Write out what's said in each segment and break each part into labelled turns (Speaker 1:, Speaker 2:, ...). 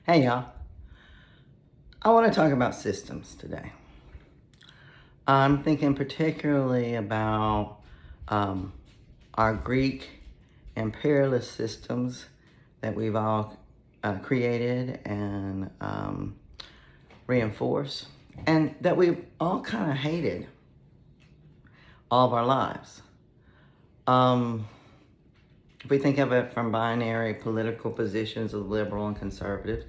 Speaker 1: Hey y'all, I want to talk about systems today. I'm thinking particularly about um, our Greek imperialist systems that we've all created and reinforced, and that we've all kind of hated all of our lives. If we think of it from binary political positions of liberal and conservative,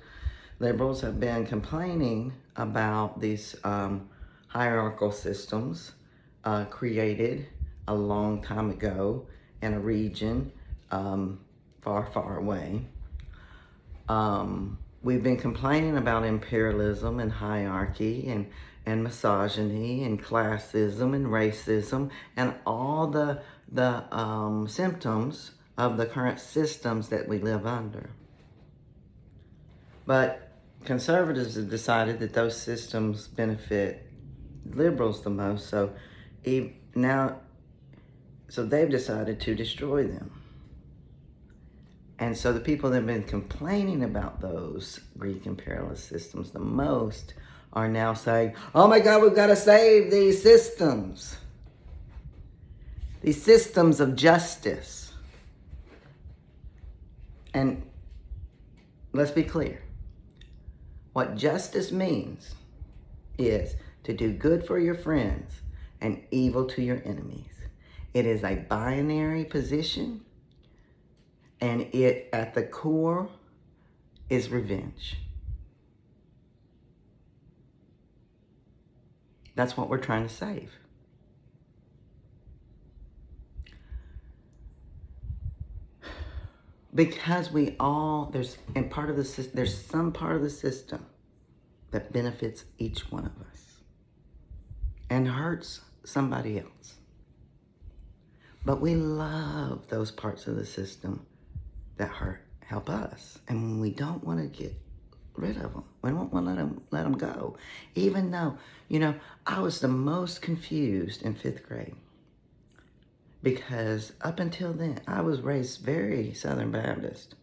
Speaker 1: liberals have been complaining about these hierarchical systems created a long time ago in a region far, far away. We've been complaining about imperialism and hierarchy and misogyny and classism and racism and all the symptoms of the current systems that we live under. But conservatives have decided that those systems benefit liberals the most, so they've decided to destroy them. And so the people that have been complaining about those Greek imperialist systems the most are now saying, oh my God, we've got to save these systems of justice. And let's be clear. What justice means is to do good for your friends and evil to your enemies. It is a binary position, and it, at the core, is revenge. That's what we're trying to save. Because there's some part of the system that benefits each one of us and hurts somebody else. But we love those parts of the system that help us. And we don't want to get rid of them. We don't want to let them go. Even though, I was the most confused in 5th grade. Because up until then, I was raised very Southern Baptist.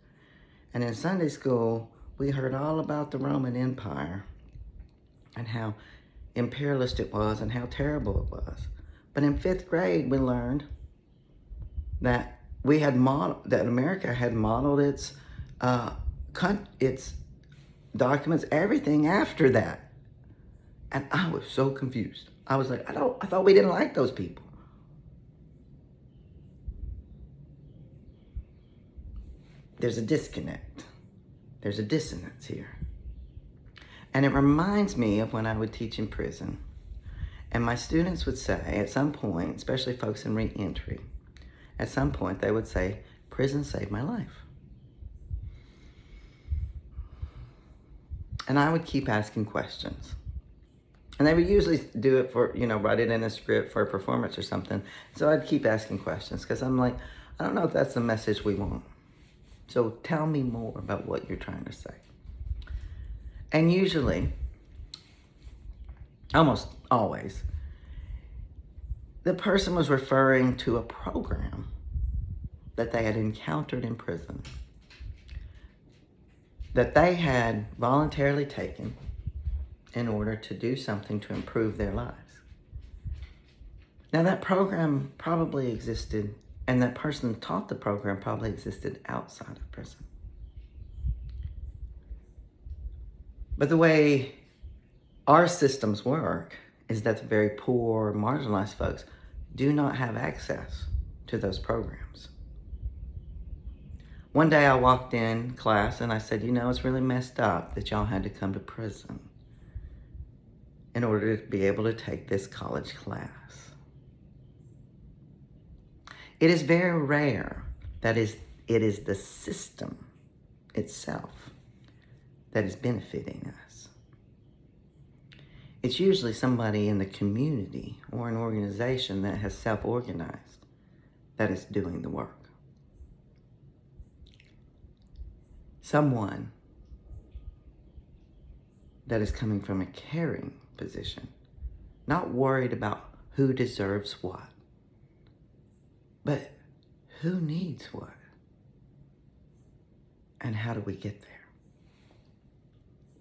Speaker 1: And in Sunday school, we heard all about the Roman Empire and how imperialist it was and how terrible it was. But in 5th grade, we learned that America had modeled its documents, everything after that. And I was so confused. I was like, I thought we didn't like those people. There's a disconnect. There's a dissonance here. And it reminds me of when I would teach in prison. And my students would say at some point, especially folks in re-entry, at some point they would say, prison saved my life. And I would keep asking questions. And they would usually do it for, write it in a script for a performance or something. So I'd keep asking questions because I'm like, I don't know if that's the message we want. So tell me more about what you're trying to say. And usually, almost always, the person was referring to a program that they had encountered in prison, that they had voluntarily taken in order to do something to improve their lives. Now that program probably existed, and that person that taught the program probably existed outside of prison. But the way our systems work is that the very poor, marginalized folks do not have access to those programs. One day I walked in class and I said, it's really messed up that y'all had to come to prison in order to be able to take this college class. It is very rare that it is the system itself that is benefiting us. It's usually somebody in the community or an organization that has self-organized that is doing the work. Someone that is coming from a caring position, not worried about who deserves what, but who needs what? And how do we get there?